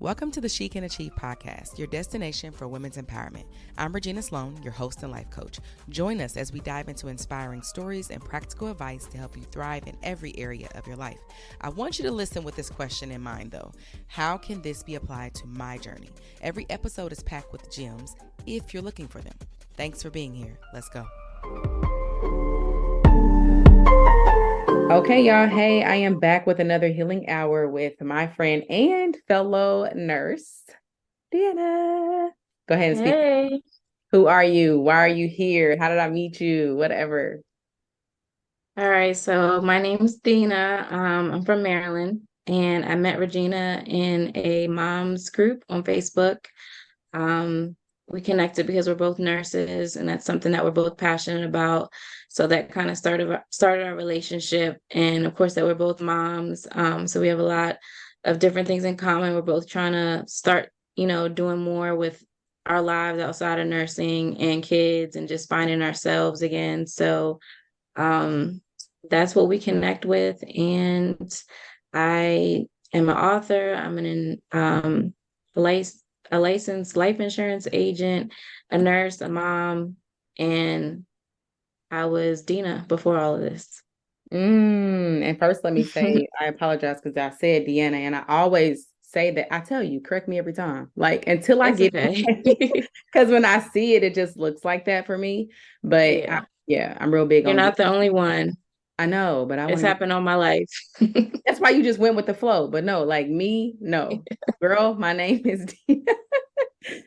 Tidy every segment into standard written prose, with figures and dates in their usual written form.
Welcome to the She Can Achieve podcast, your destination for women's empowerment. I'm Regina Sloan, your host and life coach. Join us as we dive into inspiring stories and practical advice to help you thrive in every area of your life. I want you to listen with this question in mind, though. How can this be applied to my journey? Every episode is packed with gems if you're looking for them. Thanks for being here. Let's go. Okay, y'all. Hey, I am back with another healing hour with my friend and fellow nurse, Deanna. Go ahead and speak. Hey. Who are you? Why are you here? How did I meet you? Whatever. All right. So my name's Deanna. I'm from Maryland, and I met Regina in a mom's group on Facebook. We connected because we're both nurses, and that's something that we're both passionate about. So that kind of started our relationship, and of course that we're both moms. So we have a lot of different things in common. We're both trying to start, doing more with our lives outside of nursing and kids, and just finding ourselves again. So um, that's what we connect with. And I am an author. I'm lic- a licensed life insurance agent, a nurse, a mom, and I was Dina before all of this. And first, let me say, I apologize because I said Deanna, and I always say that. I tell you, correct me every time. Like until I It's get okay. because when I see it, it just looks like that for me. But Yeah. I'm real big You're on. not the only one. I know, but I want It's to make. happened all my life. That's why you just went with the flow. But no, like me, no. Girl, my name is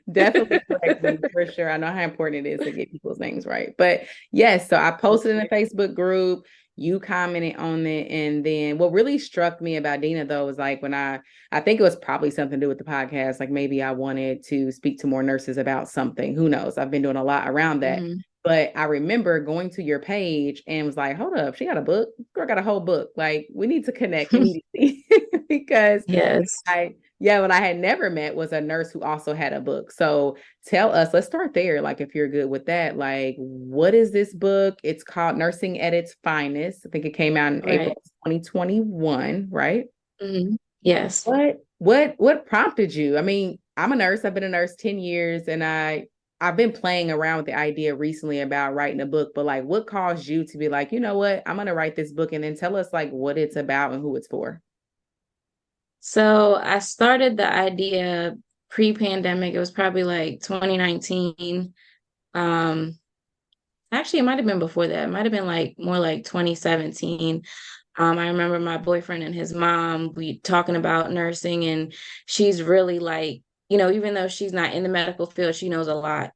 definitely correct me for sure. I know how important it is to get people's names right. But yes, so I posted in a Facebook group. You commented on it. And then what really struck me about Dina, though, was like when I think it was probably something to do with the podcast. Like maybe I wanted to speak to more nurses about something. Who knows? I've been doing a lot around that. Mhm. But I remember going to your page and was like, hold up, she got a book. Girl got a whole book. Like, we need to connect immediately because Yes. what I had never met was a nurse who also had a book. So tell us, let's start there. Like, if you're good with that, like, what is this book? It's called Nursing at its Finest. I think it came out in April Right. 2021, right? Yes. What prompted you? I mean, I'm a nurse. I've been a nurse 10 years and I've been playing around with the idea recently about writing a book, but like what caused you to be like, you know what, I'm gonna write this book and then tell us like what it's about and who it's for. So I started the idea pre-pandemic. It was probably like 2019. Um, Actually, it might have been before that. It might have been like more like 2017. I remember my boyfriend and his mom, we talking about nursing, and she's really like, even though she's not in the medical field, she knows a lot.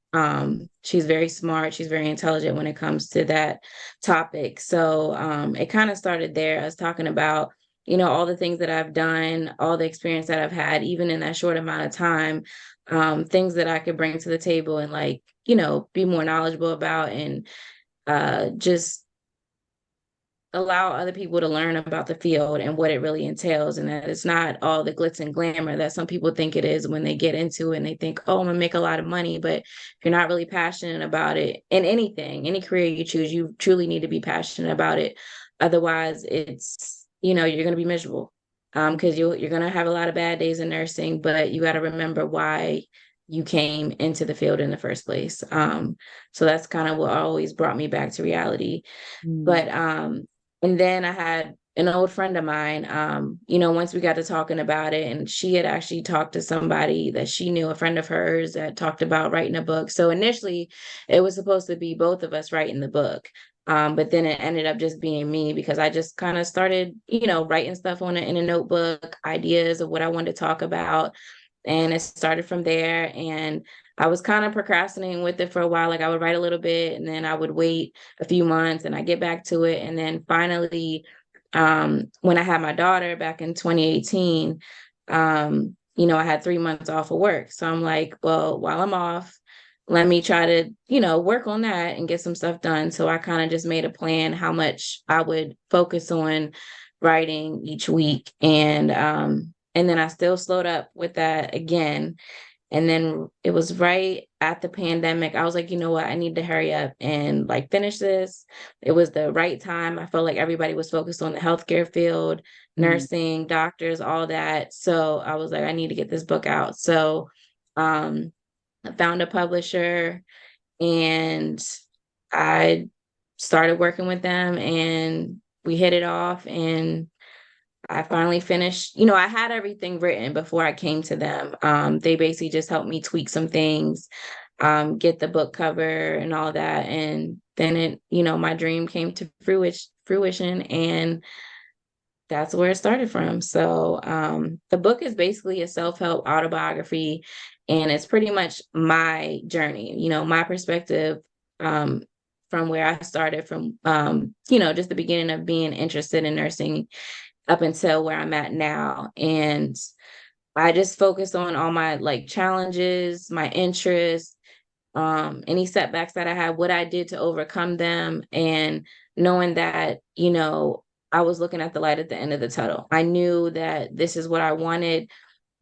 She's very smart. She's very intelligent when it comes to that topic. So it kind of started there. I was talking about, all the things that I've done, all the experience that I've had, even in that short amount of time, things that I could bring to the table and like, be more knowledgeable about, and just allow other people to learn about the field and what it really entails, and that it's not all the glitz and glamour that some people think it is when they get into it and they think, oh, I'm gonna make a lot of money. But if you're not really passionate about it in anything, any career you choose, you truly need to be passionate about it. Otherwise, it's, you're gonna be miserable. Because you're gonna have a lot of bad days in nursing, but you got to remember why you came into the field in the first place. So that's kind of what always brought me back to reality. Mm. But and then I had an old friend of mine, once we got to talking about it, and she had actually talked to somebody that she knew, a friend of hers, that talked about writing a book. So initially it was supposed to be both of us writing the book. But then it ended up just being me because I just kind of started, writing stuff in a notebook, ideas of what I wanted to talk about. And it started from there. And I was kind of procrastinating with it for a while. Like I would write a little bit and then I would wait a few months and I get back to it. And then finally, when I had my daughter back in 2018, I had 3 months off of work. So I'm like, well, while I'm off, let me try to, work on that and get some stuff done. So I kind of just made a plan how much I would focus on writing each week. And then I still slowed up with that again. And then it was right at the pandemic. I was like, you know what? I need to hurry up and like finish this. It was the right time. I felt like everybody was focused on the healthcare field, Mm. nursing, doctors, all that. So I was like, I need to get this book out. So um, I found a publisher and I started working with them and we hit it off and I finally finished. I had everything written before I came to them. They basically just helped me tweak some things, get the book cover and all that. And then my dream came to fruition and that's where it started from. So the book is basically a self-help autobiography and it's pretty much my journey, my perspective from where I started from, just the beginning of being interested in nursing up until where I'm at now. And I just focused on all my like challenges, my interests, any setbacks that I had, what I did to overcome them, and knowing that, I was looking at the light at the end of the tunnel. I knew that this is what I wanted.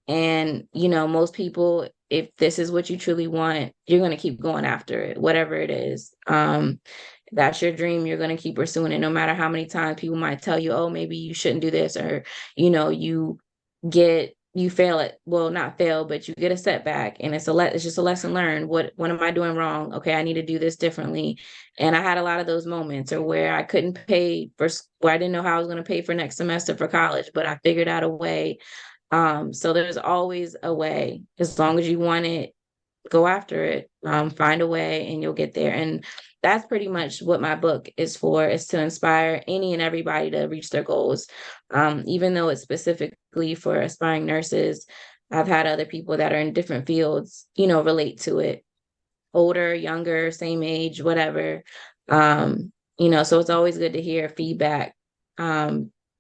And, most people, if this is what you truly want, you're going to keep going after it, whatever it is. That's your dream. You're going to keep pursuing it, no matter how many times people might tell you, oh, maybe you shouldn't do this, or, you fail at, well, not fail, but you get a setback and it's just a lesson learned. What am I doing wrong? Okay, I need to do this differently. And I had a lot of those moments or where I couldn't pay where I didn't know how I was going to pay for next semester for college, but I figured out a way. So there's always a way. As long as you want it, go after it, find a way and you'll get there. And that's pretty much what my book is for, is to inspire any and everybody to reach their goals. Even though it's specifically for aspiring nurses, I've had other people that are in different fields, relate to it, older, younger, same age, whatever. So it's always good to hear feedback.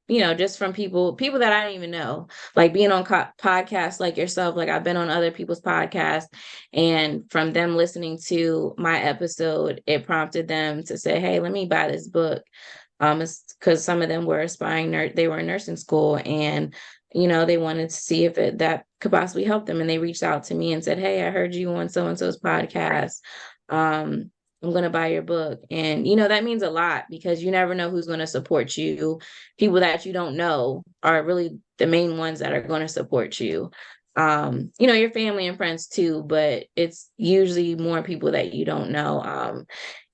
Just from people that I don't even know, like being on podcasts like yourself, like I've been on other people's podcasts, and from them listening to my episode, it prompted them to say, hey, let me buy this book. It's because some of them were aspiring they were in nursing school and they wanted to see if that could possibly help them. And they reached out to me and said, hey, I heard you on so-and-so's podcast. I'm going to buy your book. And, that means a lot because you never know who's going to support you. People that you don't know are really the main ones that are going to support you. Your family and friends too, but it's usually more people that you don't know.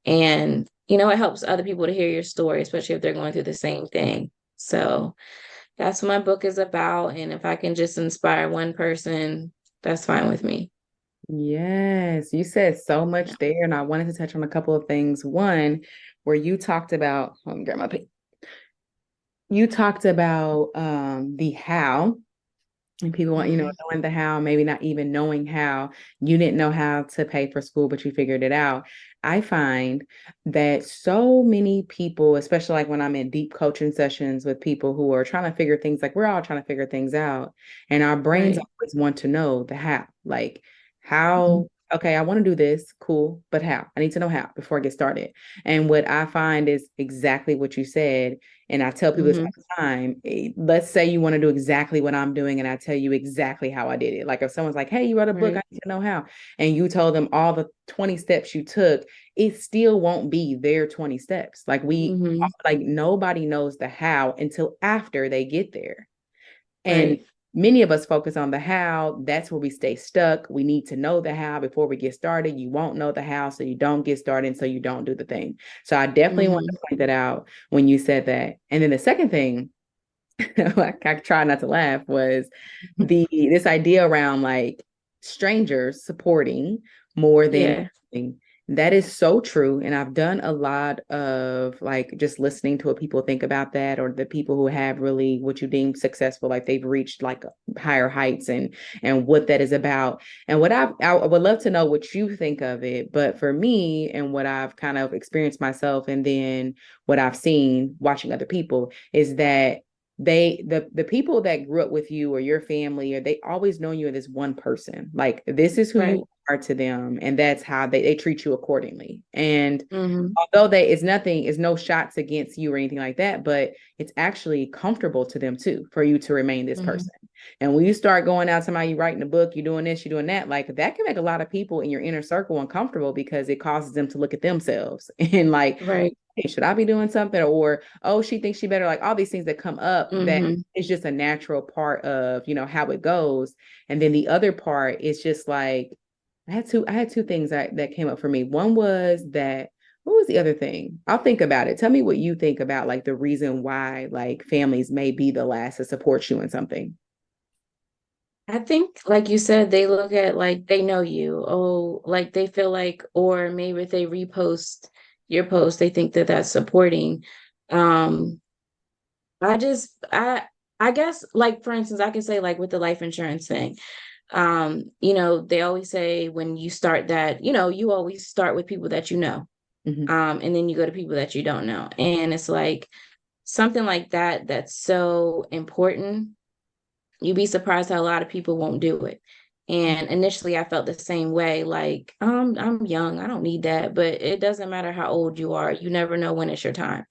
And, it helps other people to hear your story, especially if they're going through the same thing. So that's what my book is about. And if I can just inspire one person, that's fine with me. Yes, you said so Yeah. much there, and I wanted to touch on a couple of things. One, where you talked about, let me grab my pen. You talked about the how, and people want, Mm-hmm. knowing the how, maybe not even knowing how. You didn't know how to pay for school, but you figured it out. I find that so many people, especially like when I'm in deep coaching sessions with people who are trying to figure things, like we're all trying to figure things out, and our brains Right. always want to know the how. Like, how, okay, I want to do this, cool, but how? I need to know how before I get started. And what I find is exactly what you said. And I tell people this Mm-hmm. all the time. Let's say you want to do exactly what I'm doing, and I tell you exactly how I did it. Like if someone's like, hey, you wrote a book, Right. I need to know how. And you told them all the 20 steps you took, it still won't be their 20 steps. Mm-hmm. Like nobody knows the how until after they get there. And Right. many of us focus on the how. That's where we stay stuck. We need to know the how before we get started. You won't know the how, so you don't get started, and so you don't do the thing. So I definitely want Mm-hmm. to point that out when you said that. And then the second thing, I try not to laugh, was this idea around like strangers supporting more than Yeah. anything. That is so true. And I've done a lot of like just listening to what people think about that, or the people who have really what you deem successful, like they've reached like higher heights, and what that is about. And I would love to know what you think of it. But for me, and what I've kind of experienced myself, and then what I've seen watching other people, is that the people that grew up with you or your family, or they always know you as one person. Like this is who Right. you are to them, and that's how they treat you accordingly. And Mm-hmm. although they it's nothing, it's no shots against you or anything like that, but it's actually comfortable to them too for you to remain this Mm-hmm. person. And when you start going out, somebody, you writing a book, you're doing this, you're doing that, like that can make a lot of people in your inner circle uncomfortable because it causes them to look at themselves and like, Right. hey, should I be doing something? Or, oh, she thinks she better, like all these things that come up that Mm-hmm. is just a natural part of, how it goes. And then the other part is just like, I had two things that came up for me. One was that, what was the other thing? I'll think about it. Tell me what you think about like the reason why like families may be the last to support you in something. I think, like you said, they look at like they know you. Oh, like they feel like, or maybe if they repost your post, they think that that's supporting. Um, I just, I guess, like for instance, I can say like with the life insurance thing. They always say when you start that, you always start with people that you know, Mm-hmm. and then you go to people that you don't know, and it's like something like that that's so important. You'd be surprised how a lot of people won't do it. And initially I felt the same way, like, I'm young, I don't need that. But it doesn't matter how old you are, you never know when it's your time.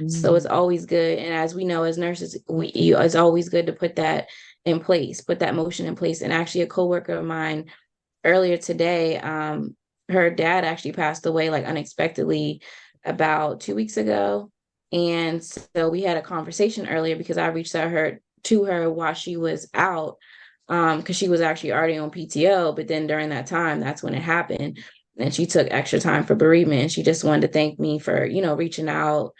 So it's Mm-hmm. always good. And as we know, as nurses, it's always good to put that in place, put that motion in place. And actually a coworker of mine earlier today, her dad actually passed away like unexpectedly about 2 weeks ago. And so we had a conversation earlier because I reached out to her while she was out, because she was actually already on PTO, but then during that time, that's when it happened. And she took extra time for bereavement. And she just wanted to thank me for, reaching out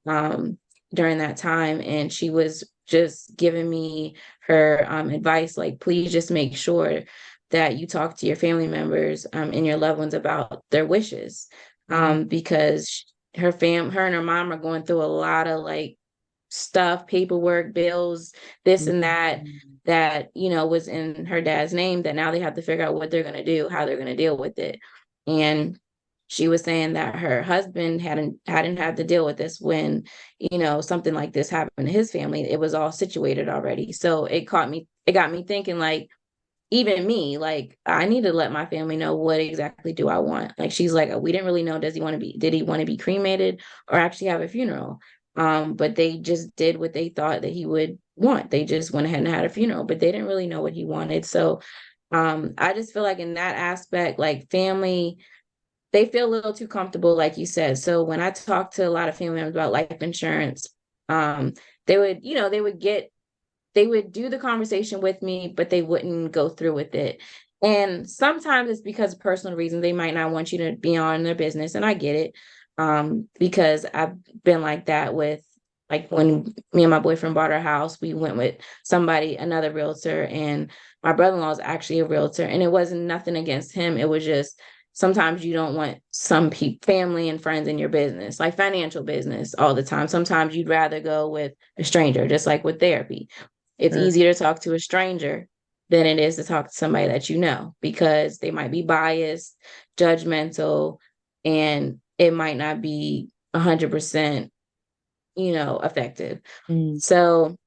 um, during that time. And she was just giving me her advice, like, please just make sure that you talk to your family members and your loved ones about their wishes, Mm-hmm. because her and her mom are going through a lot of like stuff, paperwork, bills, this and that was in her dad's name, that now they have to figure out what they're going to do, how they're going to deal with it. And she was saying that her husband hadn't had to deal with this when, something like this happened to his family. It was all situated already. So it got me thinking, like, even me, like, I need to let my family know what exactly do I want. Like, she's like, we didn't really know, did he want to be cremated or actually have a funeral? But they just did what they thought that he would want. They just went ahead and had a funeral, but they didn't really know what he wanted. So I just feel like in that aspect, like family, they feel a little too comfortable, like you said. So when I talk to a lot of family members about life insurance, um, they would, they would do the conversation with me, but they wouldn't go through with it. And sometimes it's because of personal reasons. They might not want you to be on their business. And I get it. Because I've been like that with, like, when me and my boyfriend bought our house, we went with another realtor, and my brother-in-law is actually a realtor. And it wasn't nothing against him. It was just sometimes you don't want some family and friends in your business, like financial business, all the time. Sometimes you'd rather go with a stranger, just like with therapy. It's Sure. easier to talk to a stranger than it is to talk to somebody that you know, because they might be biased, judgmental, and it might not be 100%, effective. Mm. So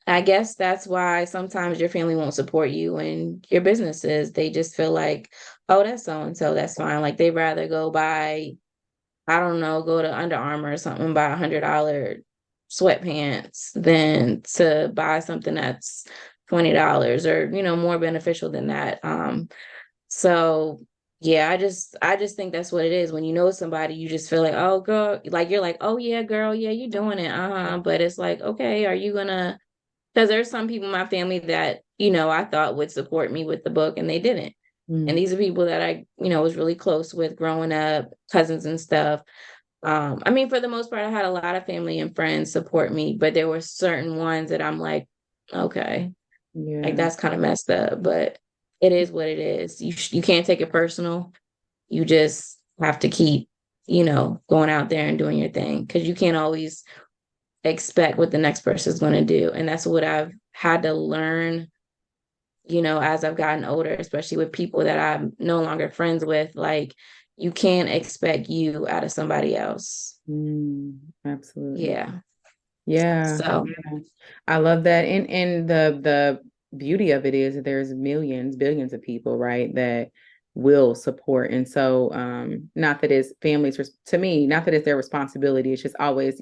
I guess that's why sometimes your family won't support you in your businesses. They just feel like, oh, that's so and so, that's fine. Like, they rather go buy, I don't know, go to Under Armour or something, buy $100 sweatpants than to buy something that's $20, or, more beneficial than that. So yeah, I just think that's what it is. When you know somebody, you just feel like, oh girl, like you're like, oh yeah, girl, yeah, you're doing it. Uh-huh. But it's like, okay, are you gonna, because there's some people in my family that, I thought would support me with the book, and they didn't. And Mm. these are people that I, was really close with growing up, cousins and stuff. I mean, for the most part, I had a lot of family and friends support me, but there were certain ones that I'm like, okay, like Yeah. that's kind of messed up, but it is what it is. You can't take it personal. You just have to keep, going out there and doing your thing, because you can't always expect what the next person is going to do. And that's what I've had to learn, as I've gotten older, especially with people that I'm no longer friends with. Like, you can't expect you out of somebody else. Mm. Absolutely. Yeah. Yeah, So, yeah. I love that. And the beauty of it is that there's millions, billions of people, right, that will support. And so not that it's families to me, not that it's their responsibility. It's just always,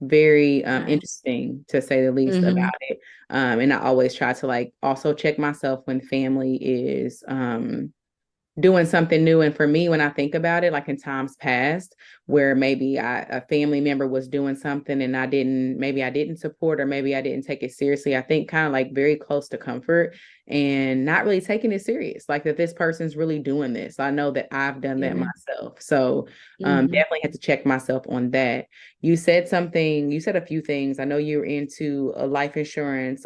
very right. interesting to say the least Mm-hmm. about it. And I always try to like also check myself when family is doing something new. And for me, when I think about it, like in times past, where maybe a family member was doing something and maybe I didn't support, or maybe I didn't take it seriously. I think kind of like very close to comfort and not really taking it serious, like that this person's really doing this. I know that I've done that Yeah. myself. So Mm-hmm. definitely had to check myself on that. You said a few things. I know you're into life insurance.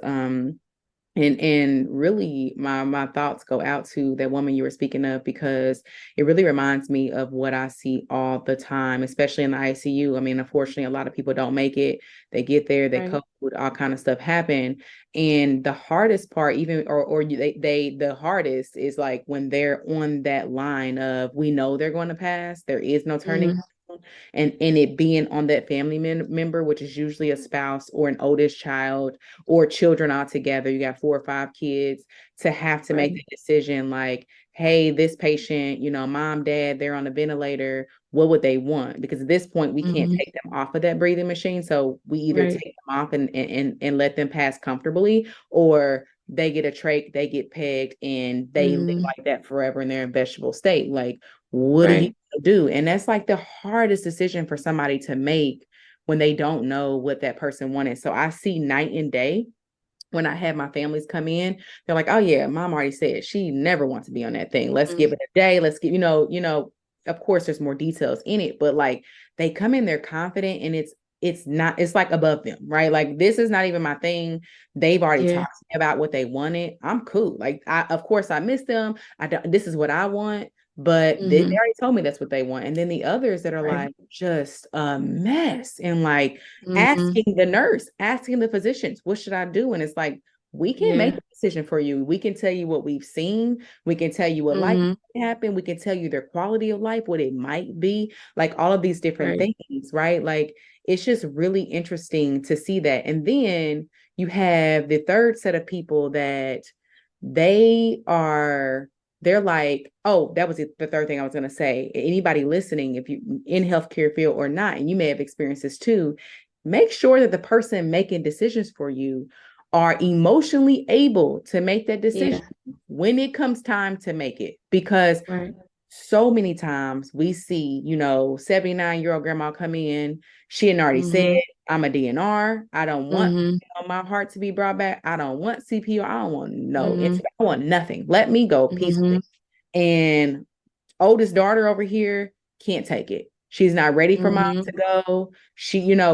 And really my thoughts go out to that woman you were speaking of, because it really reminds me of what I see all the time, especially in the ICU. I mean, unfortunately, a lot of people don't make it. They get there, they Right. cope with all kind of stuff happen. And the hardest part, even the hardest is like when they're on that line of, we know they're going to pass, there is no turning, Mm-hmm. and it being on that family member, which is usually a spouse or an oldest child or children all together. You got 4 or 5 kids, to have to make Right. the decision like, hey, this patient, mom, dad, they're on a ventilator. What would they want? Because at this point, we can't Mm-hmm. take them off of that breathing machine. So we either Right. take them off and let them pass comfortably, or they get a trach, they get pegged, and they live Mm-hmm. like that forever in their vegetable state. Like, what do you Right. do? And that's like the hardest decision for somebody to make when they don't know what that person wanted. So I see night and day when I have my families come in. They're like, oh yeah, mom already said she never wants to be on that thing. Let's Mm-hmm. give it a day. Let's get, of course there's more details in it, but like they come in, they're confident, and it's not, it's like above them, right? Like, this is not even my thing. They've already Yeah. talked to me about what they wanted. I'm cool. Like, of course I miss them. I don't, this is what I want, but they Mm-hmm. already told me that's what they want. And then the others that are Right. like just a mess, and like Mm-hmm. asking the nurse, asking the physicians, what should I do? And it's like, we can make Yeah. a decision for you. We can tell you what we've seen. We can tell you what life Mm-hmm. happen. We can tell you their quality of life, what it might be, like all of these different Right. things, right? Like, it's just really interesting to see that. And then you have the third set of people that they are they're like, oh, that was the third thing I was going to say. Anybody listening, if you in healthcare field or not, and you may have experienced this too, make sure that the person making decisions for you are emotionally able to make that decision Yeah. when it comes time to make it. Because Right. so many times we see, 79-year-old grandma come in. She had already said, Mm-hmm. I'm a DNR. I don't want Mm-hmm. my heart to be brought back. I don't want CPR. I don't want Mm-hmm. I want nothing. Let me go Mm-hmm. peacefully. And oldest daughter over here can't take it. She's not ready for mom Mm-hmm. to go.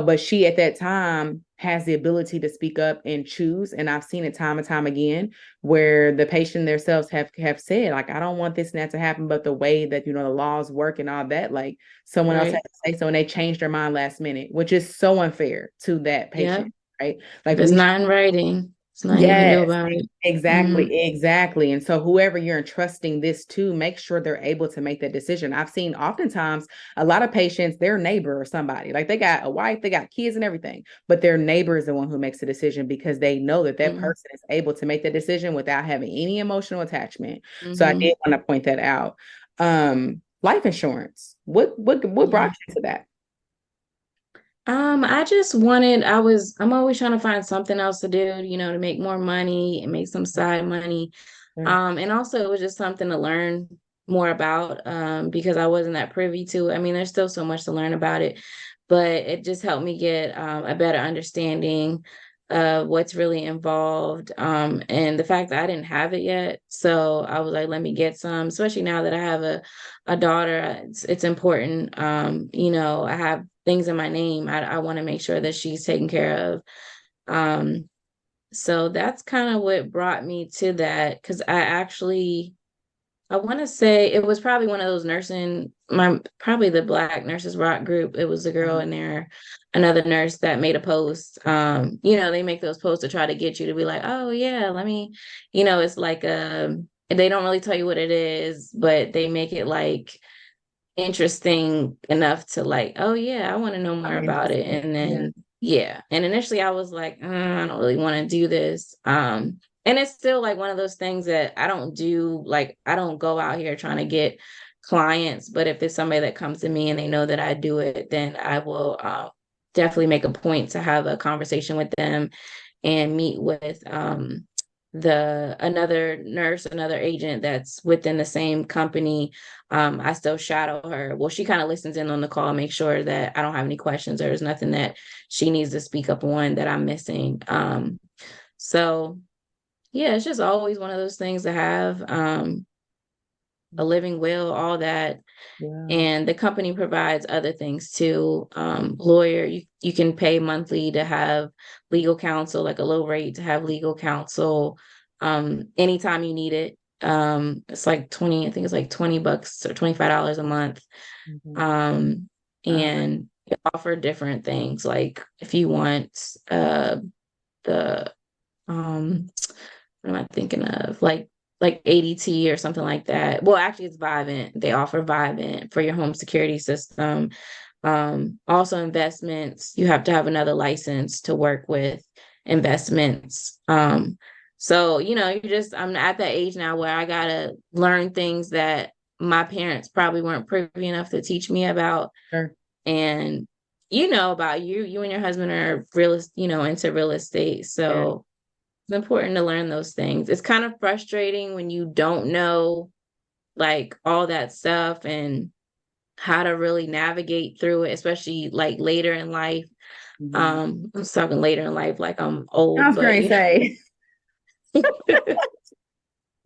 But she at that time has the ability to speak up and choose. And I've seen it time and time again where the patient themselves have said, like, I don't want this and that to happen, but the way that, the laws work and all that, like, someone else had Right. to say so, and they changed their mind last minute, which is so unfair to that Yep. patient, right? If Like, it's we not in writing, it's nothing you can do Yes, about it. Mm-hmm. exactly. And so whoever you're entrusting this to, make sure they're able to make that decision. I've seen oftentimes a lot of patients, their neighbor or somebody, like they got a wife, they got kids and everything, but their neighbor is the one who makes the decision because they know that that Mm-hmm. person is able to make that decision without having any emotional attachment. So I Mm-hmm. did want to point that out. Life insurance. What Yeah. brought you to that? I just I'm always trying to find something else to do, to make more money and make some side money. Sure. And also it was just something to learn more about, because I wasn't that privy to it. I mean, there's still so much to learn about it, but it just helped me get a better understanding of what's really involved. And the fact that I didn't have it yet. So I was like, let me get some, especially now that I have a daughter. It's important. I have things in my name. I want to make sure that she's taken care of. Um, so that's kind of what brought me to that, because I want to say it was probably one of those probably the Black Nurses Rock group. It was a girl in there, another nurse that made a post. They make those posts to try to get you to be like, oh yeah, let me, it's like they don't really tell you what it is, but they make it like interesting enough to like, oh yeah, I want to know more I'm about it. interested. And Yeah. then Yeah. And initially I was like, I don't really want to do this. And it's still like one of those things that I don't do, like I don't go out here trying to get clients, but if it's somebody that comes to me and they know that I do it, then I will definitely make a point to have a conversation with them and meet with the another nurse, another agent that's within the same company. I still shadow her. Well, she kind of listens in on the call, make sure that I don't have any questions or there's nothing that she needs to speak up on that I'm missing. So yeah, it's just always one of those things to have a living will, all that. Yeah. And the company provides other things too. Lawyer, you can pay monthly to have legal counsel, like a low rate to have legal counsel anytime you need it. It's like 20, I think it's like $20 or $25 a month. Mhm. Um, and they offer different things. Like if you want the what am I thinking of? Like ADT or something like that. Well, actually it's Vivint. They offer Vivint for your home security system. Also investments, you have to have another license to work with investments. So, I'm at that age now where I gotta learn things that my parents probably weren't privy enough to teach me about. Sure. And about you and your husband are into real estate. Yeah. So it's important to learn those things. It's kind of frustrating when you don't know like all that stuff and how to really navigate through it, especially like later in life. Mhm. I was talking later in life, like I'm I old, was but going to say, know,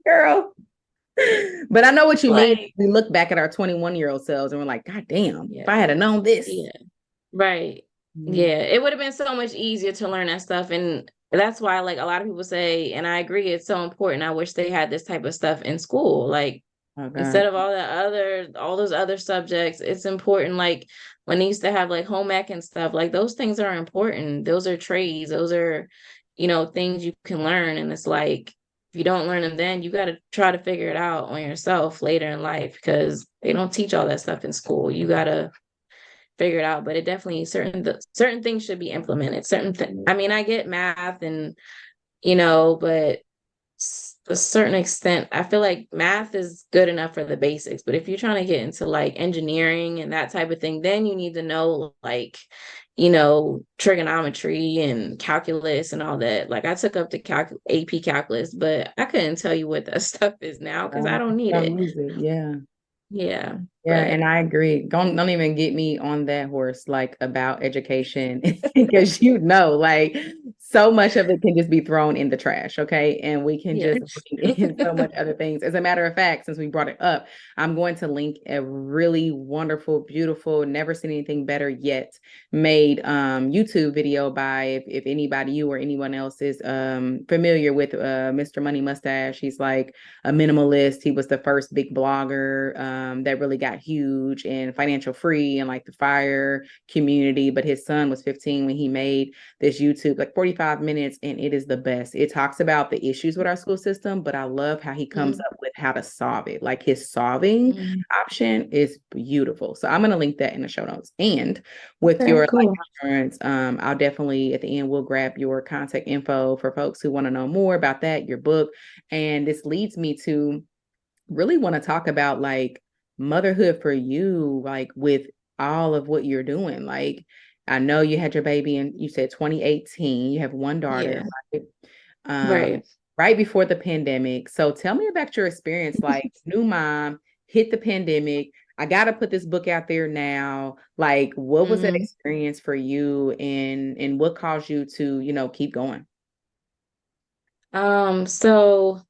girl. But I know what you mean. like, We look back at our 21-year-old selves and we're like, God damn, if yeah, I had known this. yeah, right. Mhm. Yeah, it would have been so much easier to learn that stuff. And that's why, like, a lot of people say, and I agree, it's so important. I wish they had this type of stuff in school. Like, Oh, God. instead of all those other subjects, it's important. Like when they used to have like home ec and stuff, like those things are important. Those are trades. Those are, things you can learn. And it's like, if you don't learn them then, you got to try to figure it out on yourself later in life because they don't teach all that stuff in school. You got to figure it out, but it definitely certain things should be implemented. I mean, I get math and, but a certain extent, I feel like math is good enough for the basics, but if you're trying to get into like engineering and that type of thing, then you need to know like, trigonometry and calculus and all that. Like I took up the AP calculus, but I couldn't tell you what that stuff is now because I don't need Don't it. use it. Yeah. Yeah, Yeah, but and I agree. Don't even get me on that horse like about education because like so much of it can just be thrown in the trash, okay? And we can yeah. just bring in so much other things. As a matter of fact, since we brought it up, I'm going to link a really wonderful, beautiful, never seen anything better yet made YouTube video by if anybody, you or anyone else is familiar with Mr. Money Mustache. He's like a minimalist. He was the first big blogger that really got huge and financial free and like the fire community. But his son was 15 when he made this YouTube, like 45 minutes, and it is the best. It talks about the issues with our school system, but I love how he comes up with how to solve it. Like his solving option is beautiful. So I'm going to link that in the show notes. And with your Cool. life insurance, I'll definitely at the end we'll grab your contact info for folks who want to know more about that, your book. And this leads me to really want to talk about like motherhood for you, like with all of what you're doing. Like, I know you had your baby in, you said 2018, you have one daughter, Yeah. right? Um, Right. right before the pandemic. So tell me about your experience, like new mom, hit the pandemic. I got to put this book out there now. Like, what was that Mhm. experience for you and what caused you to, keep going? So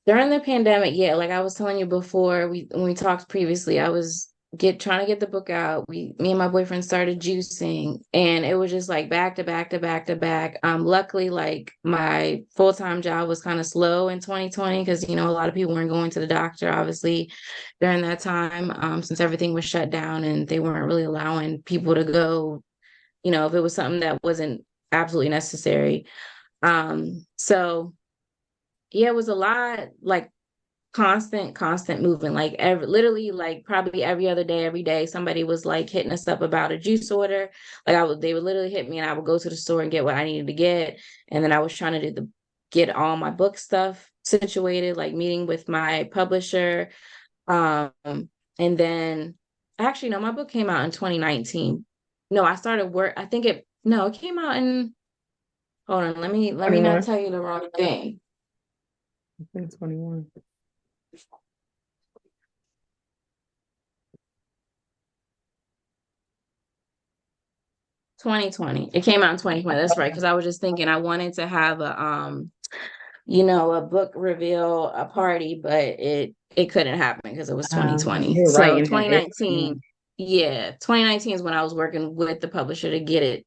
during the pandemic, yeah, like I was telling you before, when we talked previously, I was trying to get the book out. Me and my boyfriend started juicing, and it was just like back to back to back to back. Luckily, like my full-time job was kind of slow in 2020 because a lot of people weren't going to the doctor, obviously, during that time, since everything was shut down and they weren't really allowing people to go, if it was something that wasn't absolutely necessary. So yeah, it was a lot like constant movement. Like literally like probably every other day, every day, somebody was like hitting us up about a juice order. Like they would literally hit me and I would go to the store and get what I needed to get. And then I was trying to get all my book stuff situated, like meeting with my publisher. And then actually, no, my book came out in 2019. No, I started work. It came out in, hold on, let me not 21. tell you the wrong thing. I think it's 21. It came out in 2020. That's right. Because I was just thinking I wanted to have a book reveal, a party, but it couldn't happen because it was 2020. You're right. So In 2019, 2019 is when I was working with the publisher to get it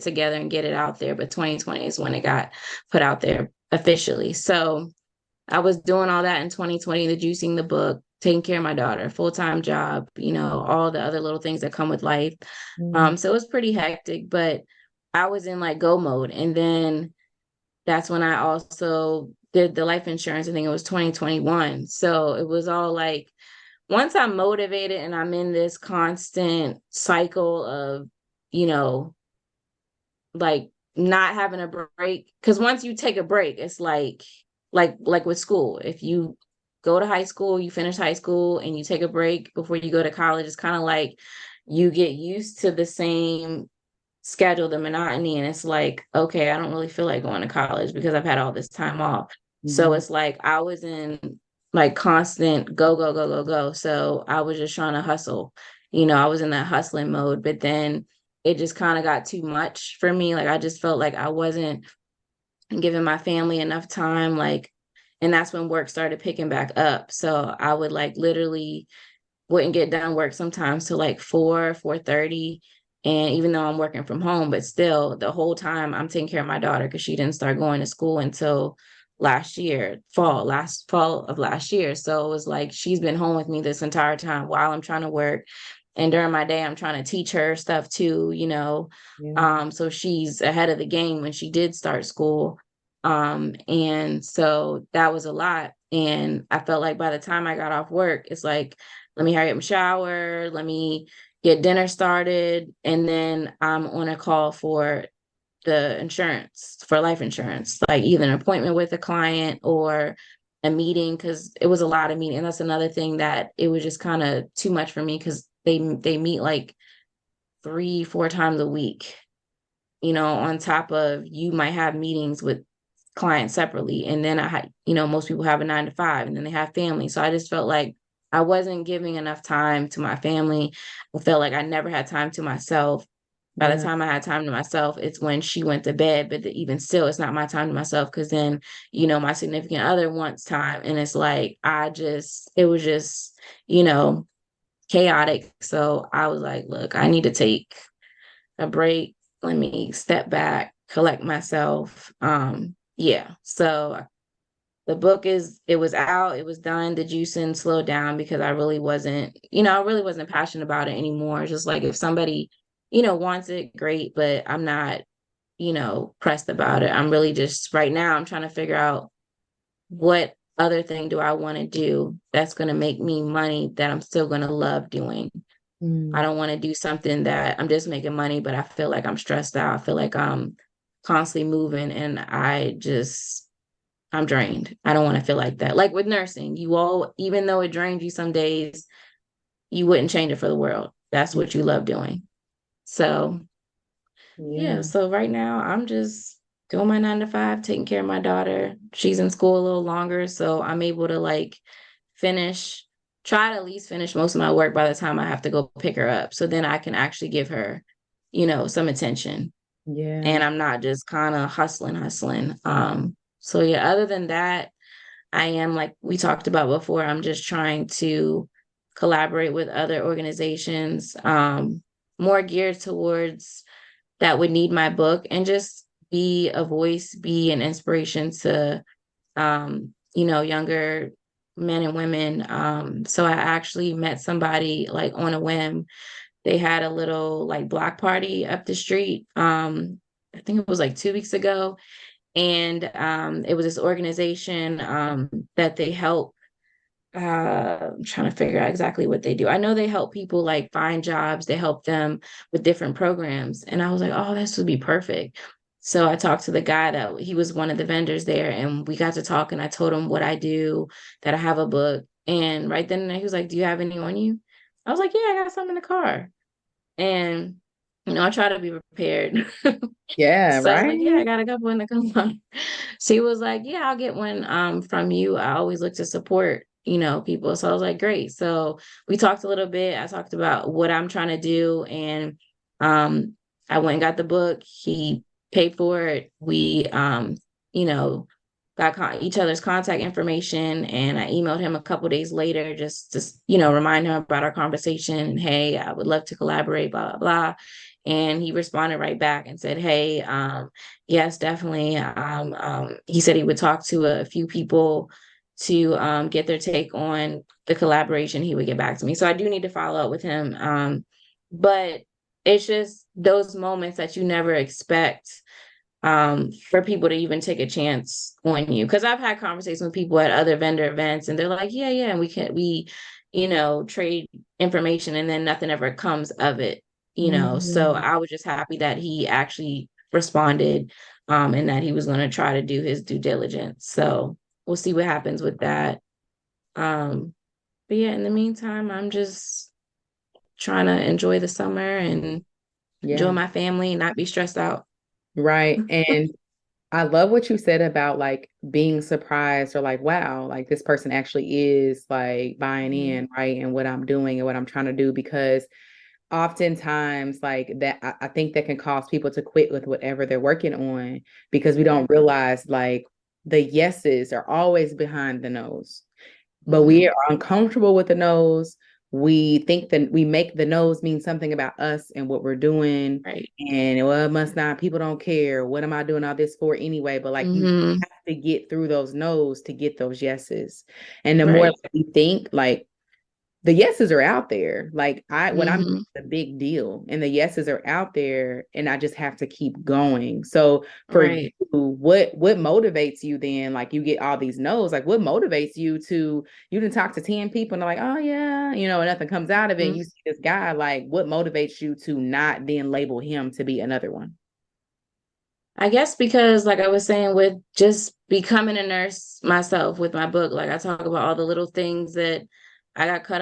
together and get it out there. But 2020 is when it got put out there officially. So I was doing all that in 2020, the juicing the book, taking care of my daughter, full-time job, all the other little things that come with life. So it was pretty hectic, but I was in like go mode. And then that's when I also did the life insurance. I think it was 2021. So it was all like, once I'm motivated and I'm in this constant cycle of, like not having a break. Because once you take a break, it's like with school. If you go to high school, you finish high school and you take a break before you go to college, it's kind of like you get used to the same schedule, the monotony, and it's like, okay, I don't really feel like going to college because I've had all this time off. So it's like I was in like constant go, go, go, go, go. So I was just trying to hustle. I was in that hustling mode, but then it just kind of got too much for me. Like I just felt like I wasn't giving my family enough time, like, and that's when work started picking back up. So I would like literally wouldn't get done work sometimes till like 4:30. And even though I'm working from home, but still the whole time I'm taking care of my daughter because she didn't start going to school until last fall of last year. So it was like she's been home with me this entire time while I'm trying to work. And during my day, I'm trying to teach her stuff too, so she's ahead of the game when she did start school. And so that was a lot. And I felt like by the time I got off work, it's like, let me hurry up and shower, let me get dinner started. And then I'm on a call for the insurance, for life insurance, like either an appointment with a client or a meeting, because it was a lot of meetings. And that's another thing that it was just kind of too much for me because they meet like 3-4 times a week, on top of you might have meetings with clients separately. And then most people have a 9 to 5 and then they have family. So I just felt like I wasn't giving enough time to my family. I felt like I never had time to myself. By the time I had time to myself, it's when she went to bed. But even still, it's not my time to myself because then, my significant other wants time. And it's like, it was just, chaotic. So I was like, look, I need to take a break. Let me step back, collect myself. So the book it was out, it was done. The juicing slowed down because I really wasn't passionate about it anymore. It's just like if somebody, wants it, great, but I'm not, pressed about it. I'm really just right now, I'm trying to figure out what other thing do I want to do that's going to make me money that I'm still going to love doing. I don't want to do something that I'm just making money, but I feel like I'm stressed out. I feel like I'm constantly moving and I'm drained. I don't want to feel like that. Like with nursing, even though it drains you some days, you wouldn't change it for the world. That's what you love doing. So, so right now I'm just doing my 9 to 5, taking care of my daughter. She's in school a little longer, so I'm able to like try to at least finish most of my work by the time I have to go pick her up. So then I can actually give her, some attention. Yeah. And I'm not just kind of hustling. So yeah, other than that, I am, like we talked about before, I'm just trying to collaborate with other organizations, more geared towards that would need my book and just be a voice, be an inspiration to, younger men and women. So I actually met somebody like on a whim. They had a little like block party up the street. I think it was like 2 weeks ago. And it was this organization that they help. I'm trying to figure out exactly what they do. I know they help people like find jobs. They help them with different programs. And I was like, oh, this would be perfect. So I talked to the guy that he was one of the vendors there, and we got to talk. And I told him what I do, that I have a book. And right then and there, he was like, "Do you have any on you?" I was like, "Yeah, I got some in the car." And I try to be prepared. Yeah, So I was like, "Yeah, I right. got a couple in the car." She was like, "Yeah, I'll get one from you. I always look to support, people." So I was like, "Great." So we talked a little bit. I talked about what I'm trying to do, and um I went and got the book. He paid for it. We you know got each other's contact information, and I emailed him a couple days later just to remind him about our conversation. Hey, I would love to collaborate, blah blah blah. And he responded right back and said, "Hey, yes, definitely." He said he would talk to a few people to get their take on the collaboration. He would get back to me. So I do need to follow up with him. But it's just those moments that you never expect for people to even take a chance on you. Because I've had conversations with people at other vendor events, and they're like, "Yeah, yeah," and we trade information, and then nothing ever comes of it. So Mhm. I was just happy that he actually responded, and that he was going to try to do his due diligence. So we'll see what happens with that. Um, but yeah, in the meantime, I'm just trying to enjoy the summer and enjoy Yeah, my family and not be stressed out. right. And I love what you said about like being surprised or like, wow, like this person actually is like buying Mhm. in, right? And what I'm doing and what I'm trying to do, because oftentimes like that, I think that can cause people to quit with whatever they're working on because we don't realize like the yeses are always behind the no's, but we Mhm. are uncomfortable with the no's. We think that we make the no's mean something about us and what we're doing. Right. And well, it must not, people don't care. What am I doing all this for anyway? But like you Mhm. have to get through those no's to get those yeses. And the more Right. like, we think, like the yeses are out there. Like what I'm Mhm. the big deal, and the yeses are out there, and I just have to keep going. So for you, Right. what motivates you then? Like you get all these no's. Like what motivates you to you can talk to 10 people and they're like, oh yeah, and nothing comes out of it. And Mhm. you see this guy, like what motivates you to not then label him to be another one? I guess because, like I was saying, with just becoming a nurse myself with my book, like I talk about all the little things that I got caught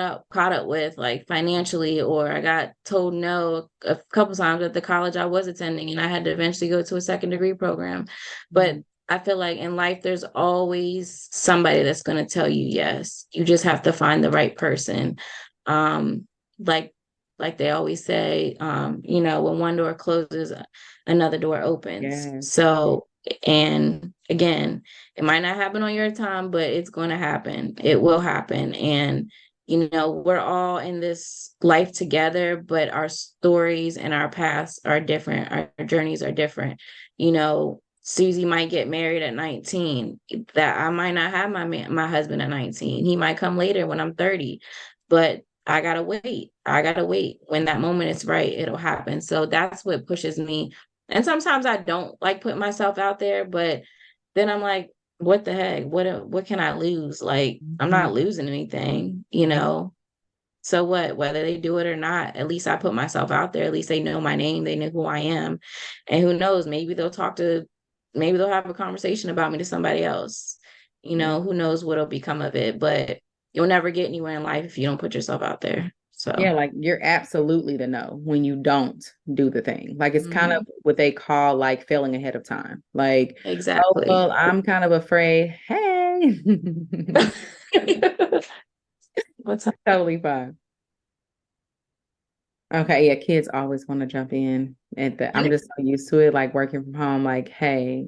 up with, like financially, or I got told no a couple times at the college I was attending, and I had to eventually go to a second degree program. But Mhm. I feel like in life, there's always somebody that's going to tell you yes. You just have to find the right person. Um, like like they always say, when one door closes, another door opens. Yes. So, and again, it might not happen on your time, but it's going to happen. It will happen. And, we're all in this life together, but our stories and our paths are different. Our journeys are different. Susie might get married at 19. That I might not have my husband at 19. He might come later when I'm 30. But I gotta wait. I gotta wait. When that moment is right, it'll happen. So that's what pushes me. And sometimes I don't like put myself out there, but then I'm like, what the heck? What can I lose? Like, I'm Mhm. not losing anything. So what? Whether they do it or not, at least I put myself out there. At least they know my name, they know who I am. And who knows, maybe they'll have a conversation about me to somebody else. Who knows what'll become of it, but you'll never get anywhere in life if you don't put yourself out there. So, Yeah, like you're absolutely the no when you don't do the thing. Like it's kind of mhm, what they call like failing ahead of time. Like, oh, exactly. well, I'm kind of afraid. Hey, What's up? totally fine. Okay, yeah, kids always want to jump in at the I'm just so used to it, like working from home, like, hey.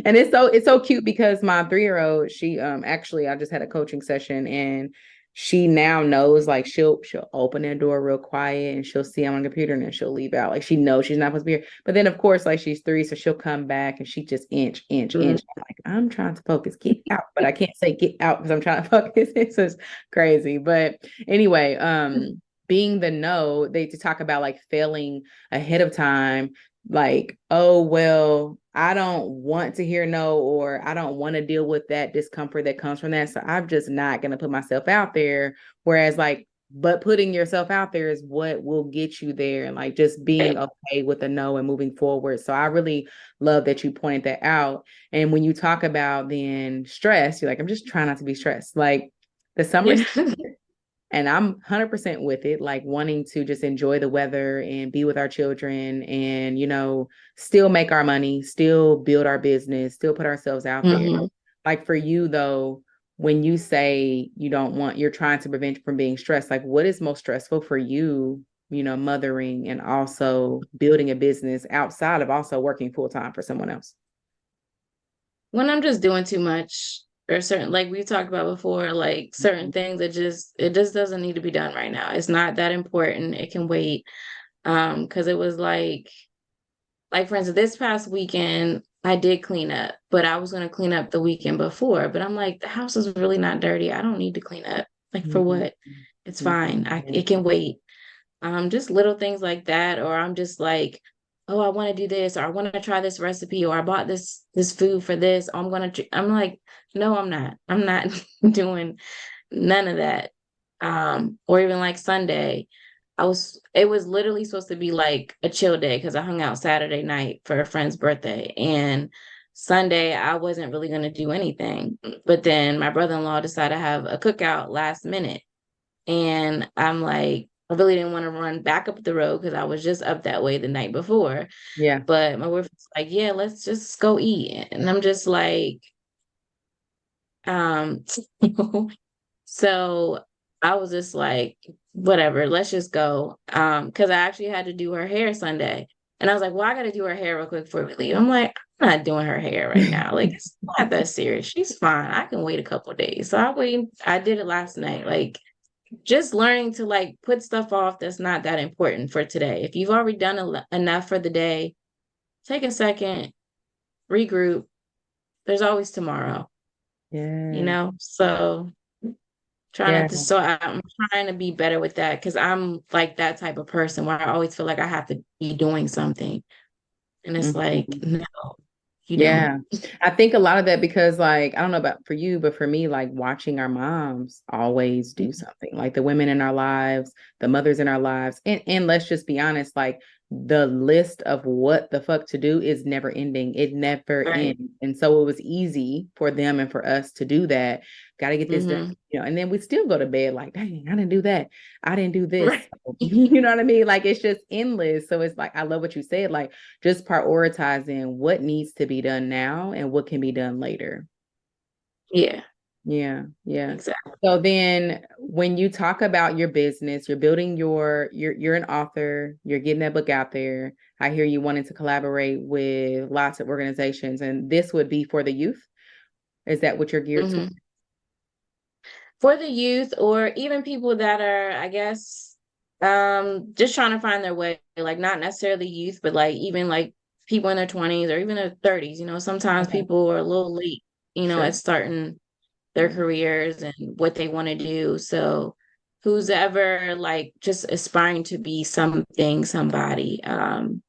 And it's so cute because my 3-year-old, she actually I just had a coaching session and she now knows like she'll open that door real quiet and she'll see I'm on the computer and then she'll leave out. Like she knows she's not supposed to be here. But then of course, like she's 3, so she'll come back and she just inch. Mhm. I'm like, I'm trying to focus, get out, but I can't say get out because I'm trying to focus. It's just crazy. But anyway, being the no, they to talk about like failing ahead of time. like, oh, well, I don't want to hear no, or I don't want to deal with that discomfort that comes from that. So I'm just not going to put myself out there. Whereas, like, but putting yourself out there is what will get you there, and like just being okay with a no and moving forward. So I really love that you pointed that out. And when you talk about then stress, you're like, I'm just trying not to be stressed. Like the summer's Yeah. and I'm 100% with it, like wanting to just enjoy the weather and be with our children and, still make our money, still build our business, still put ourselves out there. Mhm. Like for you, though, when you say you're trying to prevent from being stressed, like what is most stressful for you, mothering and also building a business outside of also working full time for someone else? When I'm just doing too much, or certain, like we talked about before, like certain things that it just doesn't need to be done right now. It's not that important. It can wait. Because it was like for instance, this past weekend I did clean up, but I was gonna clean up the weekend before. But I'm like, the house is really not dirty. I don't need to clean up. Like for Mhm. what? It's fine. It can wait. Just little things like that, or I'm just like, oh, I want to do this, or I want to try this recipe, or I bought this food for this. I'm like, no, I'm not. I'm not doing none of that. Or even like Sunday, it was literally supposed to be like a chill day because I hung out Saturday night for a friend's birthday. And Sunday, I wasn't really going to do anything. But then my brother-in-law decided to have a cookout last minute. And I'm like, I really didn't want to run back up the road because I was just up that way the night before. Yeah. But my boyfriend's like, yeah, let's just go eat. And I'm just like, um, so I was just like, whatever, let's just go. Because I actually had to do her hair Sunday. And I was like, well, I gotta do her hair real quick before we leave. I'm like, I'm not doing her hair right now. Like, it's not that serious. She's fine. I can wait a couple of days. So I did it last night. Like, just learning to like put stuff off that's not that important for today. If you've already done enough for the day, take a second, regroup. There's always tomorrow, Yeah. So Yeah. I'm trying to be better with that because I'm like that type of person where I always feel like I have to be doing something. And it's like, Mhm. no, you don't. Yeah. I think a lot of that because like, I don't know about for you, but for me, like watching our moms always do something, like the women in our lives, the mothers in our lives. And let's just be honest, like the list of what the fuck to do is never ending. It never Right. ends. And so it was easy for them and for us to do that. Got to get this done, Mm-hmm. and then we still go to bed like, dang, I didn't do that. I didn't do this. Right. You know what I mean? Like it's just endless. So it's like, I love what you said. Like, just prioritizing what needs to be done now and what can be done later. Yeah, Yeah, yeah. exactly. So then when you talk about your business, you're building you're an author, you're getting that book out there. I hear you wanting to collaborate with lots of organizations, and this would be for the youth. Is that what you're geared to? Mm-hmm. For the youth or even people that are, I guess, just trying to find their way, like not necessarily youth, but like even like people in their 20s or even their 30s. Sometimes Okay, people are a little late, sure. at starting their Yeah. careers and what they want to do. So who's ever like just aspiring to be something, somebody,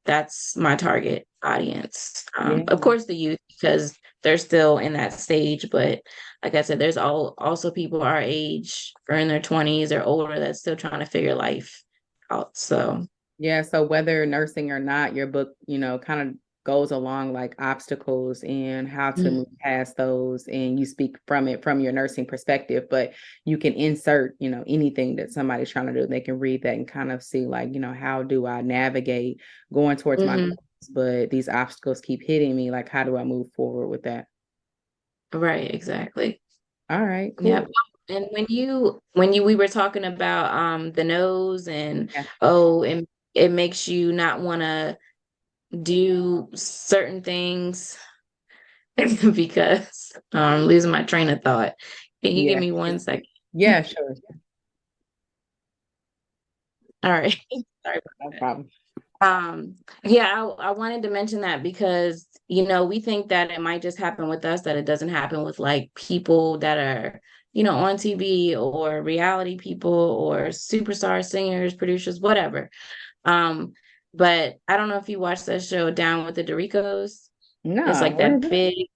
that's my target audience. Yeah. Of course the youth, because they're still in that stage, but like I said, there's also people our age or in their 20s or older that's still trying to figure life out. So Yeah, so whether nursing or not, your book, kind of goes along like obstacles and how to mm, move past those. And you speak from it from your nursing perspective, but you can insert, anything that somebody's trying to do. They can read that and kind of see like, how do I navigate going towards my mhm, goals, but these obstacles keep hitting me. Like, how do I move forward with that? right, exactly. All right, Yep. cool. And we were talking about the nose and Yeah. oh, and it makes you not want to do certain things because I'm losing my train of thought. Can you give Yeah. me 1 second? Yeah, sure. All right. Sorry No about problem. that. Yeah, I wanted to mention that because, we think that it might just happen with us, that it doesn't happen with like people that are, on TV or reality people or superstar singers, producers, whatever. Um, But I don't know if you watched that show Down with the Doricos. It's No, like what that is it? big.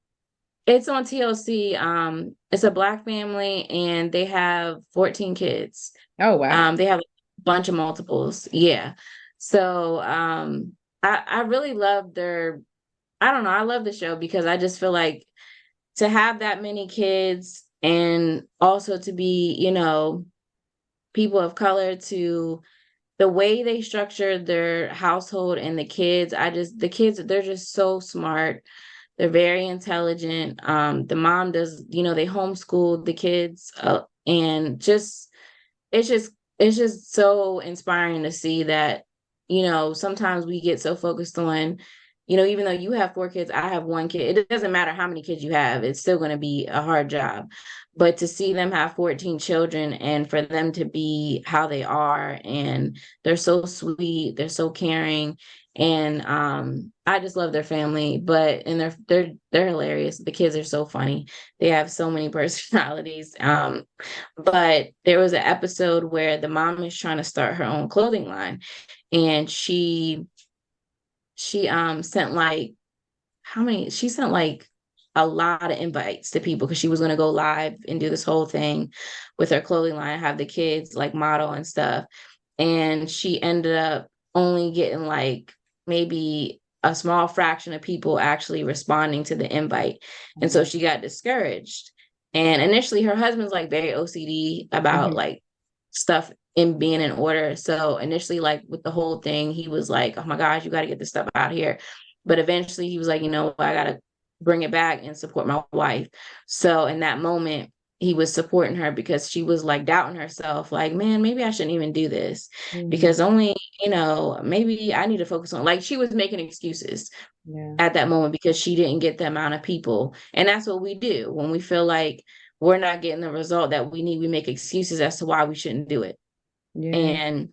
It's on TLC. It's a Black family, and they have 14 kids. Oh, wow. They have a bunch of multiples. Yeah. So I really love their. I don't know. I love the show because I just feel like to have that many kids and also to be, people of color, to the way they structure their household and the kids, they're just so smart. They're very intelligent. The mom does, they homeschool the kids, and it's just it's just so inspiring to see that, sometimes we get so focused on, even though you have 4 kids, I have 1 kid. It doesn't matter how many kids you have, it's still going to be a hard job. But to see them have 14 children and for them to be how they are, and they're so sweet, they're so caring, and I just love their family. But and they're hilarious. The kids are so funny. They have so many personalities. But there was an episode where the mom is trying to start her own clothing line, and she sent like she sent like a lot of invites to people because she was going to go live and do this whole thing with her clothing line, have the kids like model and stuff. And she ended up only getting like maybe a small fraction of people actually responding to the invite. And so she got discouraged. And initially her husband's like very OCD about Mhm. like stuff in being in order. So initially, like with the whole thing, he was like, oh my gosh, you got to get this stuff out here. But eventually he was like, I got to bring it back and support my wife. So in that moment, he was supporting her because she was like doubting herself, like, man, maybe I shouldn't even do this Mhm. because only, maybe I need to focus on, like, she was making excuses Yeah. at that moment because she didn't get the amount of people. And that's what we do when we feel like we're not getting the result that we need. We make excuses as to why we shouldn't do it. Yeah. And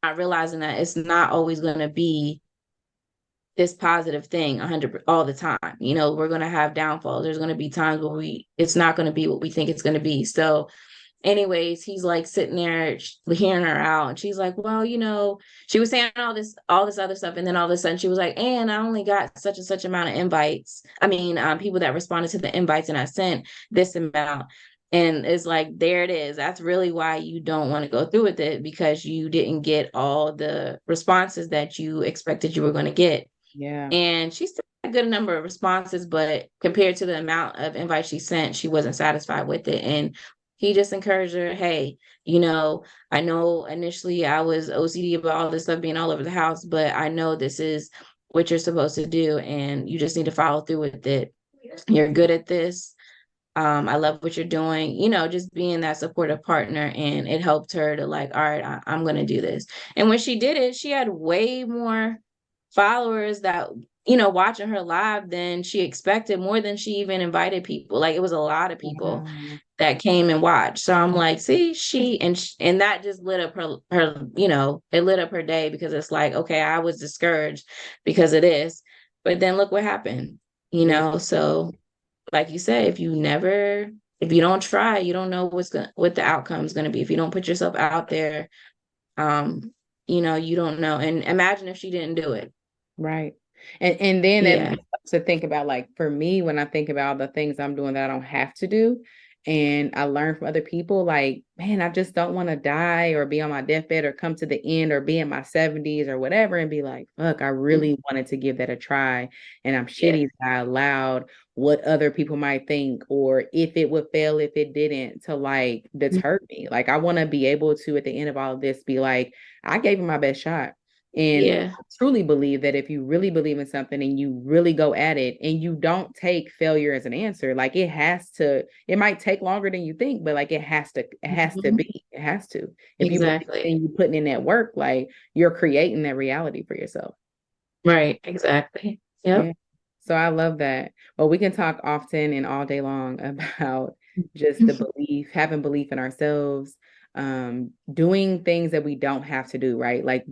not realizing that it's not always going to be this positive thing 100 all the time. We're going to have downfalls. There's going to be times where it's not going to be what we think it's going to be. So anyways, he's like sitting there hearing her out, and she's like, well, she was saying all this other stuff, and then all of a sudden she was like, and I only got such and such amount of invites. I mean, people that responded to the invites, and I sent this amount. And it's like, there it is. That's really why you don't want to go through with it, because you didn't get all the responses that you expected you were going to get. Yeah. And she still had a good number of responses, but compared to the amount of invites she sent, she wasn't satisfied with it. And he just encouraged her, hey, I know initially I was OCD about all this stuff being all over the house, but I know this is what you're supposed to do, and you just need to follow through with it. You're good at this. I love what you're doing, just being that supportive partner. And it helped her to like, all right, I'm going to do this. And when she did it, she had way more followers that, watching her live than she expected, more than she even invited people. Like, it was a lot of people Wow. that came and watched. So I'm like, see, and that just lit up her, it lit up her day, because it's like, okay, I was discouraged because of this, but then look what happened, Yeah. so like you said, if you don't try, you don't know what the outcome is going to be. If you don't put yourself out there, you don't know. And imagine if she didn't do it. Right. And then that Yeah. makes sense to think about, like, for me, when I think about the things I'm doing that I don't have to do, and I learn from other people, like, man, I just don't want to die or be on my deathbed or come to the end or be in my 70s or whatever and be like, fuck, I really wanted to give that a try. And I'm Yeah. shitty that I allowed what other people might think, or if it would fail, if it didn't, to like deter me. Like, I want to be able to, at the end of all of this, be like, I gave it my best shot. And Yeah. truly believe that if you really believe in something and you really go at it and you don't take failure as an answer, like, it might take longer than you think, but like, it has to Mhm. be, it has to. If you believe Exactly. and you putting in that work, like, you're creating that reality for yourself. Right. Exactly. Yep. Yeah. So I love that. Well, we can talk often and all day long about just the belief, having belief in ourselves, doing things that we don't have to do, right? Like,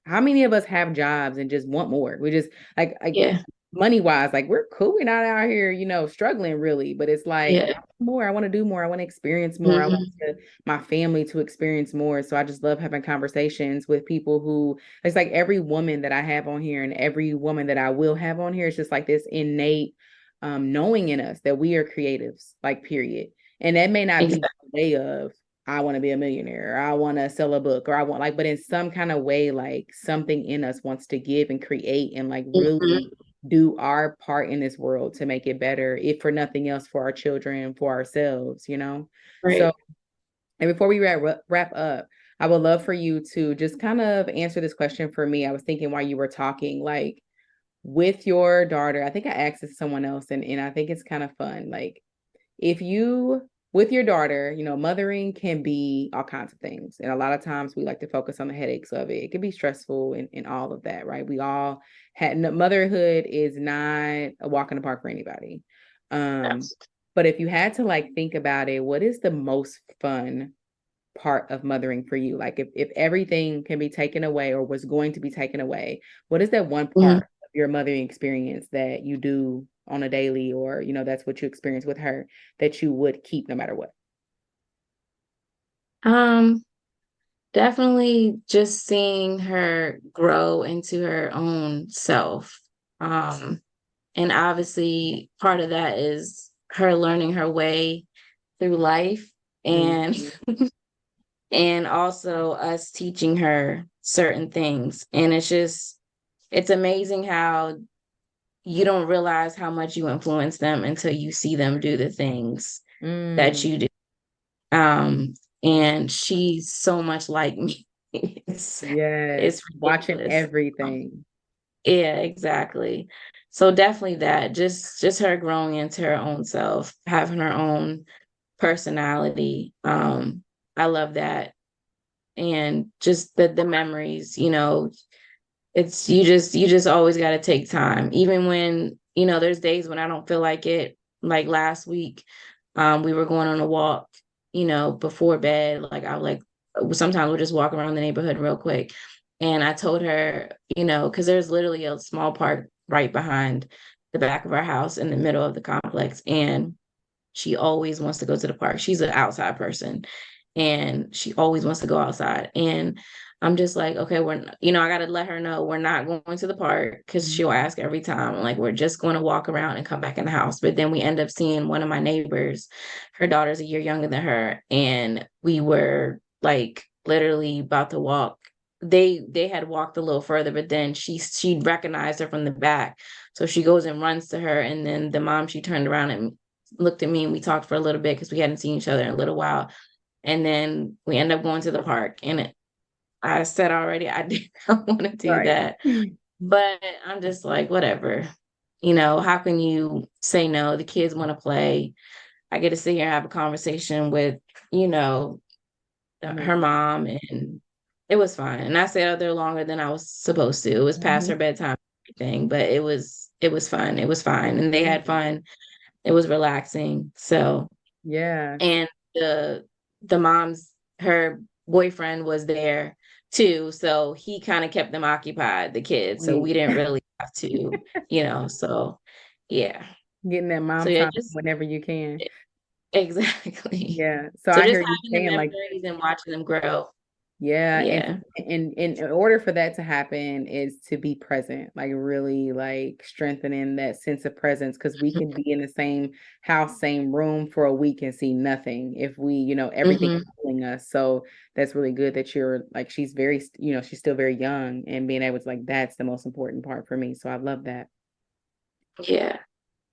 how many of us have jobs and just want more? We just like Yeah. money wise, like we're cool. We're not out here, struggling really, but it's like Yeah. more. I want to do more. I want to experience more. I want Mhm. my family to experience more. So I just love having conversations with people who, it's like every woman that I have on here and every woman that I will have on here, it's just like this innate knowing in us that we are creatives, like period. And that may not be Exactly. the way of I want to be a millionaire, or I want to sell a book, or I want like, but in some kind of way, like something in us wants to give and create and like really Mhm. do our part in this world to make it better, if for nothing else, for our children, for ourselves. So, Right. and before we wrap up, I would love for you to just kind of answer this question for me. I was thinking while you were talking, like with your daughter, I think I asked this to someone else, and I think it's kind of fun. Like, if you with your daughter, mothering can be all kinds of things. And a lot of times we like to focus on the headaches of it. It can be stressful and all of that, right? We all had motherhood is not a walk in the park for anybody. Um, Yes. but if you had to like think about it, what is the most fun part of mothering for you? Like if everything can be taken away or was going to be taken away, what is that one Mhm. part of your mothering experience that you do on a daily, or that's what you experience with her, that you would keep no matter what? Um, Definitely just seeing her grow into her own self. Um, and obviously part of that is her learning her way through life, and Mhm. and also us teaching her certain things. And it's amazing how you don't realize how much you influence them until you see them do the things that Mm, you do. Um, and she's so much like me. It's yes, it's watching ridiculous. everything. Yeah, exactly. So definitely that, just her growing into her own self, having her own personality. I love that. And just the memories, it's you just always got to take time, even when there's days when I don't feel like it. Like last week, we were going on a walk, before bed. Like I like sometimes we'll just walk around the neighborhood real quick, and I told her, because there's literally a small park right behind the back of our house in the middle of the complex, and she always wants to go to the park. She's an outside person, and she always wants to go outside. And I'm just like, okay, I got to let her know we're not going to the park, because she'll ask every time. Like, we're just going to walk around and come back in the house. But then we end up seeing one of my neighbors. Her daughter's a year younger than her, and we were like literally about to walk. They had walked a little further, but then she recognized her from the back. So she goes and runs to her, and then the mom, she turned around and looked at me, and we talked for a little bit because we hadn't seen each other in a little while. And then we end up going to the park. And I said already, I did not want to do Right. that. But I'm just like, whatever. How can you say no? The kids want to play. I get to sit here and have a conversation with, you know, her Amazing. mom, and it was fine. And I stayed out there longer than I was supposed to. It was past Mhm. her bedtime, everything, but it was fun. It was fine. And they had Amazing. fun. It was relaxing. So, Yeah. and the mom's, her boyfriend was there too, so he kind of kept them occupied, the kids, so we Wait. didn't really have to, so yeah. Getting that So mom yeah, time just whenever you can. exactly. Yeah. So So I just hear you having the saying like, memories and watching them grow. yeah, and Yeah. in order for that to happen is to be present, like really like strengthening that sense of presence, because we can be in the same house, same room for a week and see nothing if we, everything is Hmm. pulling us. So that's really good that you're like, she's very, she's still very young, and being able to like, that's the most important part for me. So I love that. Yeah.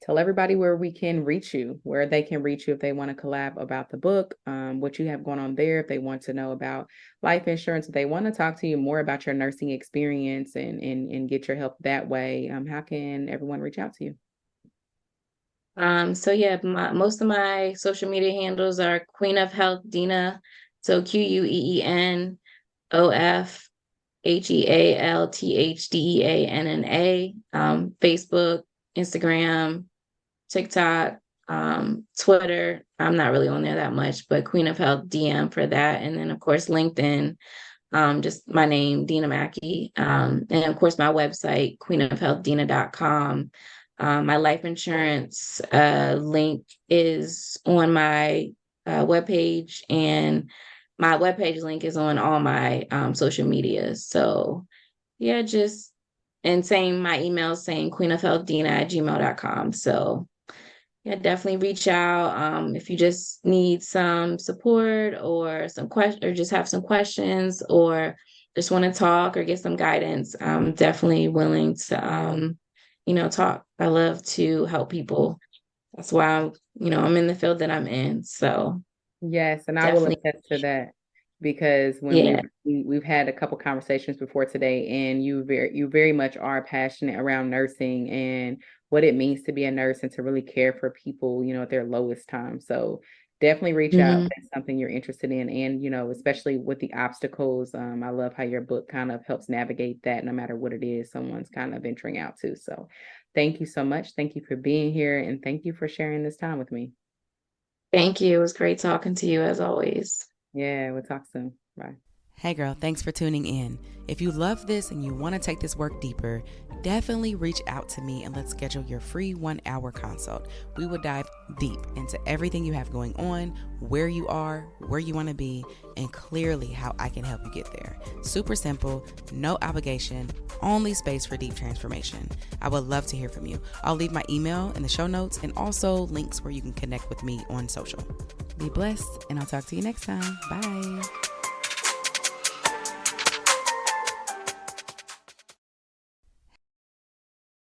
Tell everybody where we can reach you, where they can reach you if they want to collab about the book, what you have going on there, if they want to know about life insurance, if they want to talk to you more about your nursing experience and get your help that way. How can everyone reach out to you? So yeah, most of my social media handles are Queen of Health Dina. So QueenofHealthDeanna. Facebook, Instagram, TikTok, Twitter. I'm not really on there that much, but Queen of Health DM for that. And then of course LinkedIn. just my name, Deanna Mackey. And of course, my website, queenofhealthdeanna.com. My life insurance link is on my webpage, and my webpage link is on all my social media. So yeah, just, and same, my email saying queenofhealthdeanna@gmail.com. So yeah, definitely reach out if you just need some support or some question, or just have some questions, or just want to talk or get some guidance. I'm definitely willing to talk. I love to help people. That's why I'm in the field that I'm in. So Yes, and I will definitely, attest to that because when yeah. we've had a couple conversations before today, and you very much are passionate around nursing and what it means to be a nurse and to really care for people, at their lowest time. So definitely reach out if Mhm. that's something you're interested in, and especially with the obstacles. I love how your book kind of helps navigate that, no matter what it is someone's kind of venturing out to. So thank you so much. Thank you for being here, and thank you for sharing this time with me. Thank you. It was great talking to you as always. Yeah, we'll talk soon. Bye. Hey girl, thanks for tuning in. If you love this and you want to take this work deeper, definitely reach out to me and let's schedule your free 1-hour consult. We will dive deep into everything you have going on, where you are, where you want to be, and clearly how I can help you get there. Super simple, no obligation, only space for deep transformation. I would love to hear from you. I'll leave my email in the show notes and also links where you can connect with me on social. Be blessed, and I'll talk to you next time. Bye.